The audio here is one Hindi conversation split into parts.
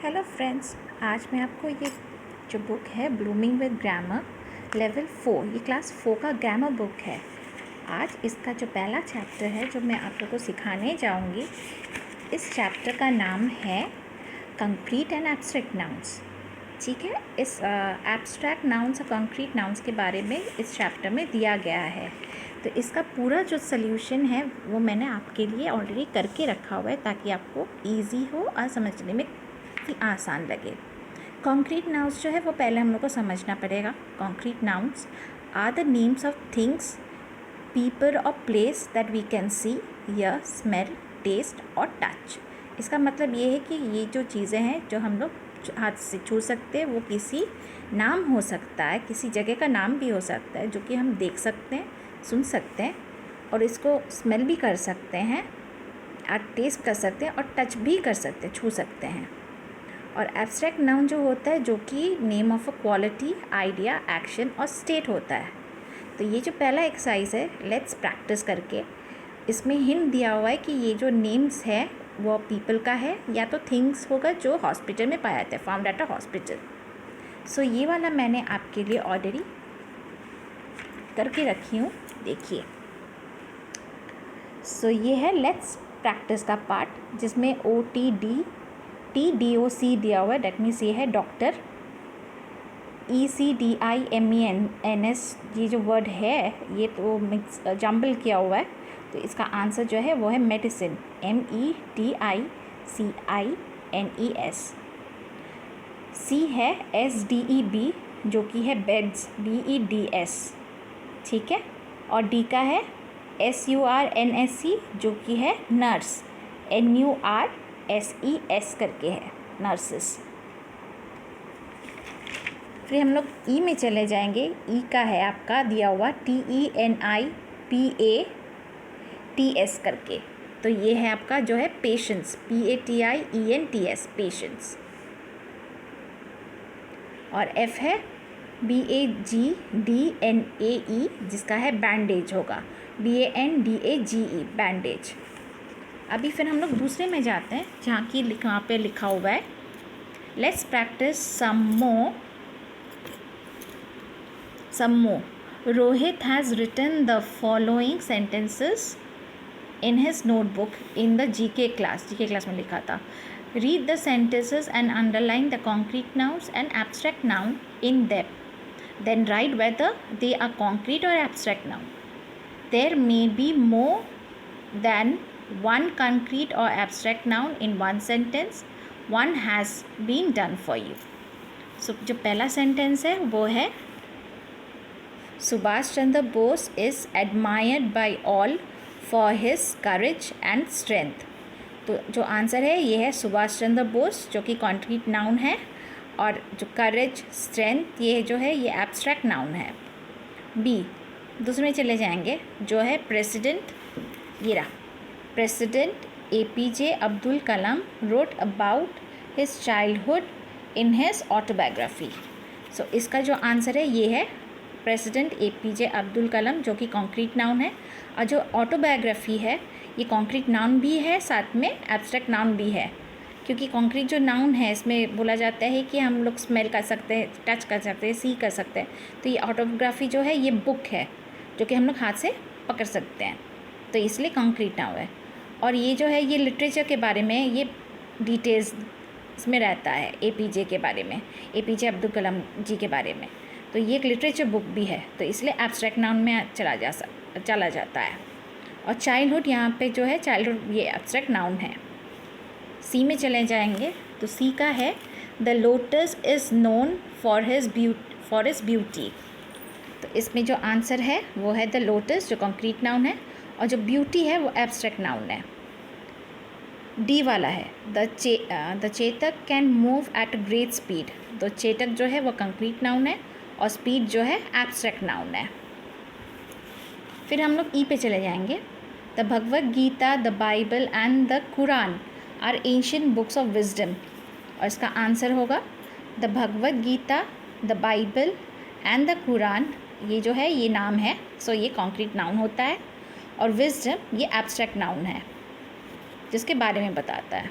हेलो फ्रेंड्स, आज मैं आपको ये जो बुक है ब्लूमिंग विद ग्रामर लेवल 4, ये क्लास 4 का ग्रामर बुक है। आज इसका जो पहला चैप्टर है जो मैं आप लोगों को सिखाने जाऊंगी, इस चैप्टर का नाम है कंक्रीट एंड एब्स्ट्रैक्ट नाउन्स। ठीक है, इस एब्स्ट्रैक्ट नाउन्स और कंक्रीट नाउन्स के बारे में इस चैप्टर में दिया गया है। तो इसका पूरा जो सल्यूशन है वो मैंने आपके लिए ऑलरेडी करके रखा हुआ है ताकि आपको ईजी हो और समझने में आसान लगे। कॉन्क्रीट नाउन्स जो है वो पहले हम लोग को समझना पड़ेगा। Concrete nouns are the names of things, people और place that we can see, hear, smell, taste और टच। इसका मतलब ये है कि ये जो चीज़ें हैं जो हम लोग हाथ से छू सकते हैं वो किसी नाम हो सकता है, किसी जगह का नाम भी हो सकता है जो कि हम देख सकते हैं, सुन सकते हैं और इसको स्मेल भी कर सकते हैं और टेस्ट कर सकते हैं और टच भी कर सकते हैं, छू सकते हैं। और एब्स्ट्रैक्ट नाउन जो होता है जो कि name of a quality, idea, action और स्टेट होता है। तो ये जो पहला एक्सरसाइज है, लेट्स प्रैक्टिस करके, इसमें हिंट दिया हुआ है कि ये जो नेम्स है वो पीपल का है या तो थिंग्स होगा जो हॉस्पिटल में पाया जाता है, फाउंड एट अ हॉस्पिटल। सो ये वाला मैंने आपके लिए ऑलरेडी करके रखी हूँ, देखिए। सो ये है लेट्स प्रैक्टिस का पार्ट जिसमें OTD दिया हुआ है। डेट मीन्स ये है डॉक्टर। ECDIMENS ये जो वर्ड है ये तो मिक्स जम्बल किया हुआ है, तो इसका आंसर जो है वो है मेडिसिन, MEDICINES। C है SDEB जो कि है बेड्स, BEDS, ठीक है। और D का है SURNSE जो कि है नर्स, NURSES करके है, नर्सेस। फिर हम लोग ई में चले जाएंगे। ई का है आपका दिया हुआ TENIPATS करके, तो ये है आपका जो है पेशेंस, PATIENTS, पेशेंस। और F है BAGDNAE जिसका है बैंडेज होगा, BANDAGE, बैंडेज। अभी फिर हम लोग दूसरे में जाते हैं जहाँ की वहाँ पे लिखा हुआ है let's practice some more. Rohit has written the following sentences in his notebook in the GK class में लिखा था। Read the sentences and underline the concrete nouns and abstract noun in them. Then write whether they are concrete or abstract noun. There may be more than one concrete or abstract noun in one sentence. One has been done for you. So जो पहला सेंटेंस है वो है Subhash Chandra Bose is admired by all for his courage and strength. तो जो आंसर है ये है सुभाष चंद्र बोस जो कि कॉन्क्रीट नाउन है, और जो करेज, स्ट्रेंथ ये जो है ये एब्स्ट्रैक्ट नाउन है। बी, दूसरे में चले जाएंगे जो है प्रेसिडेंट, ये रहा, president APJ Abdul Kalam wrote about his childhood in his autobiography. So इसका जो आंसर है ये है प्रेसिडेंट APJ अब्दुल कलाम जो कि कॉन्क्रीट नाउन है, और जो ऑटोबायोग्राफी है ये कॉन्क्रीट नाउन भी है, साथ में एब्स्ट्रैक्ट नाउन भी है। क्योंकि कॉन्क्रीट जो नाउन है इसमें बोला जाता है कि हम लोग स्मेल कर सकते हैं, टच कर सकते हैं, सी कर सकते हैं। तो ये ऑटोबायोग्राफी जो है ये बुक है जो कि हम लोग हाथ से पकड़ सकते हैं, तो इसलिए कॉन्क्रीट नाउन है। और ये जो है ये लिटरेचर के बारे में, ये डिटेल्स इसमें रहता है APJ के बारे में, APJ अब्दुल कलाम जी के बारे में। तो ये एक लिटरेचर बुक भी है, तो इसलिए एब्स्ट्रैक्ट नाउन में चला जाता है। और चाइल्डहुड यहाँ पे जो है चाइल्डहुड ये एब्स्ट्रैक्ट नाउन है। सी में चले जाएंगे तो सी का है the lotus is known for his beauty. तो इसमें जो आंसर है वो है द लोटस जो कॉन्क्रीट नाउन है, और जो ब्यूटी है वो एब्स्ट्रैक्ट नाउन है। डी वाला है the Chetak can move at great speed. तो चेतक जो है वो कंक्रीट नाउन है और स्पीड जो है एब्स्ट्रैक्ट नाउन है। फिर हम लोग ई पे चले जाएंगे। The Bhagavad Gita, the Bible and the Quran are ancient books of wisdom. और इसका आंसर होगा the Bhagavad Gita, the Bible and the Quran, ये जो है ये नाम है, सो ये कॉन्क्रीट नाउन होता है, और विजडम ये एब्स्ट्रैक्ट नाउन है जिसके बारे में बताता है।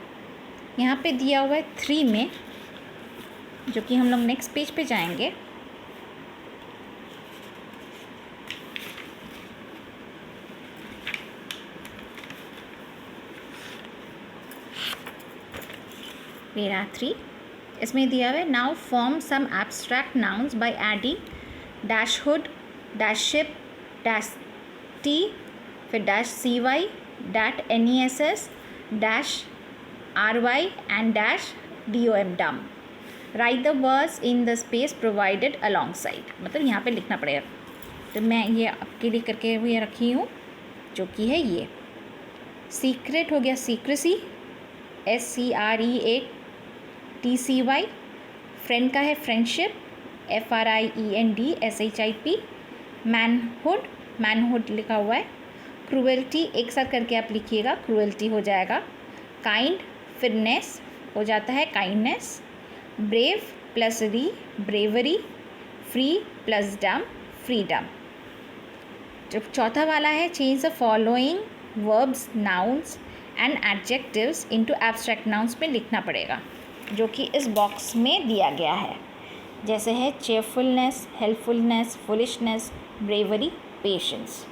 यहाँ पे दिया हुआ है 3 में, जो कि हम लोग नेक्स्ट पेज पे जाएंगे। पेरा 3 इसमें दिया हुआ है now form some abstract nouns by adding dash hood, dash ship, dash ty, फिर dash C Y, dash NESS, dash RY and dash DOM dom. Write the words in the space provided alongside, मतलब यहाँ पे लिखना पड़ेगा। तो मैं ये आपके लिए करके हुए रखी हूँ, जो कि है ये सीक्रेट हो गया सीक्रेसी, SCREATCY। फ्रेंड का है फ्रेंडशिप, FRIENDSHIP। मैनहुड, मैनहुड लिखा हुआ है। क्रूएल्टी एक साथ करके आप लिखिएगा, क्रूएल्टी हो जाएगा। काइंड, फिरनेस हो जाता है काइंडनेस। ब्रेव प्लस री, ब्रेवरी। फ्री प्लस डम, फ्रीडम। जो चौथा वाला है change the following verbs, nouns and adjectives into abstract nouns में लिखना पड़ेगा, जो कि इस बॉक्स में दिया गया है। जैसे है cheerfulness, helpfulness, foolishness, bravery, patience.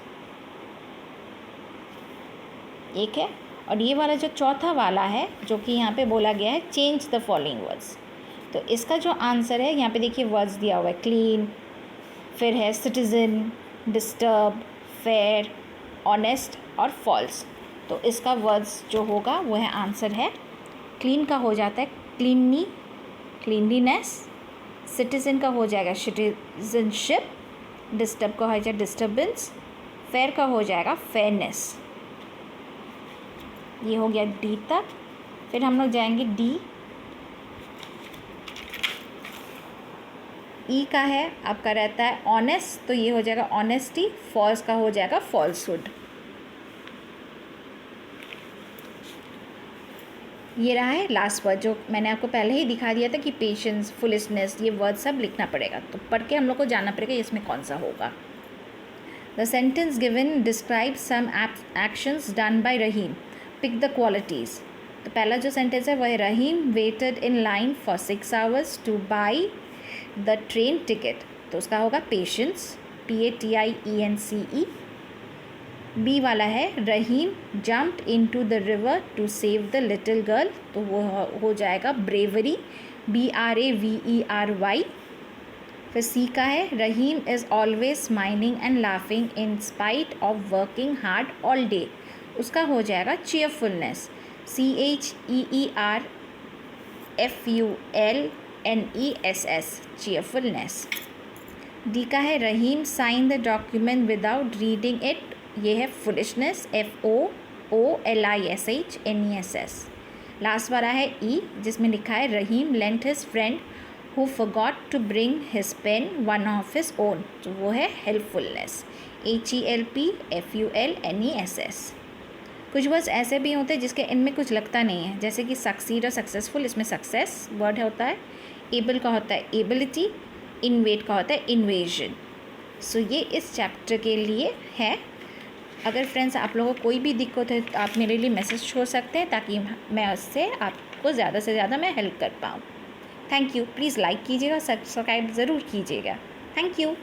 एक है। और ये वाला जो चौथा वाला है, जो कि यहाँ पे बोला गया है चेंज द फॉलोइंग वर्ड्स, तो इसका जो आंसर है यहाँ पे देखिए वर्ड्स दिया हुआ है क्लीन, फिर है सिटीजन, डिस्टर्ब, फेयर, ऑनेस्ट और फॉल्स। तो इसका वर्ड्स जो होगा वो है आंसर है क्लीन का हो जाता है क्लीनली, क्लीनलीनेस। सिटीजन का हो जाएगा सिटीजनशिप। डिस्टर्ब का हो जाएगा डिस्टर्बेंस। फेयर का हो जाएगा फेयरनेस। ये हो गया डी तक। फिर हम लोग जाएंगे डी। ई का है आपका रहता है ऑनेस्ट, तो ये हो जाएगा ऑनेस्टी। फॉल्स का हो जाएगा फॉल्सहुड। ये रहा है लास्ट वर्ड, जो मैंने आपको पहले ही दिखा दिया था कि पेशेंस, फुलिशनेस, ये वर्ड सब लिखना पड़ेगा। तो पढ़ के हम लोग को जानना पड़ेगा इसमें कौन सा होगा। The sentence given describe some actions done by Rahim, pick the qualities. तो पहला जो सेंटेंस है वह है रहीम weighted in line for 6 hours two by the train ticket, तो उसका होगा पेशेंस, PATIENCE। बी वाला है रहीम jumped into the river to save the little girl, तो वो हो जाएगा ब्रेवरी, BRAVERY। फिर सी का है Rahim is always smiling and laughing in spite of working hard all day, उसका हो जाएगा चीयरफुलनेस, CHEERFULNESS, चीयरफुलनेस। डी का है Rahim sign the document without reading it, ये है फुलिशनेस, FOOLISHNESS। लास्ट वाला है ई, जिसमें लिखा है Rahim lent his friend who forgot to bring his pen one of his own, तो वो है हेल्पफुलनेस, HELPFULNESS। कुछ वर्ड्स ऐसे भी होते हैं जिसके इनमें कुछ लगता नहीं है, जैसे कि सक्सीड और सक्सेसफुल, इसमें सक्सेस वर्ड होता है। एबल का होता है एबिलिटी, इन्वेट का होता है इन्वेजन। सो ये इस चैप्टर के लिए है। अगर फ्रेंड्स आप लोगों को कोई भी दिक्कत है तो आप मेरे लिए मैसेज छोड़ सकते हैं, ताकि मैं उससे आपको ज़्यादा से ज़्यादा मैं हेल्प कर पाऊँ। Thank you. प्लीज़ लाइक कीजिएगा, सब्सक्राइब ज़रूर कीजिएगा। Thank you.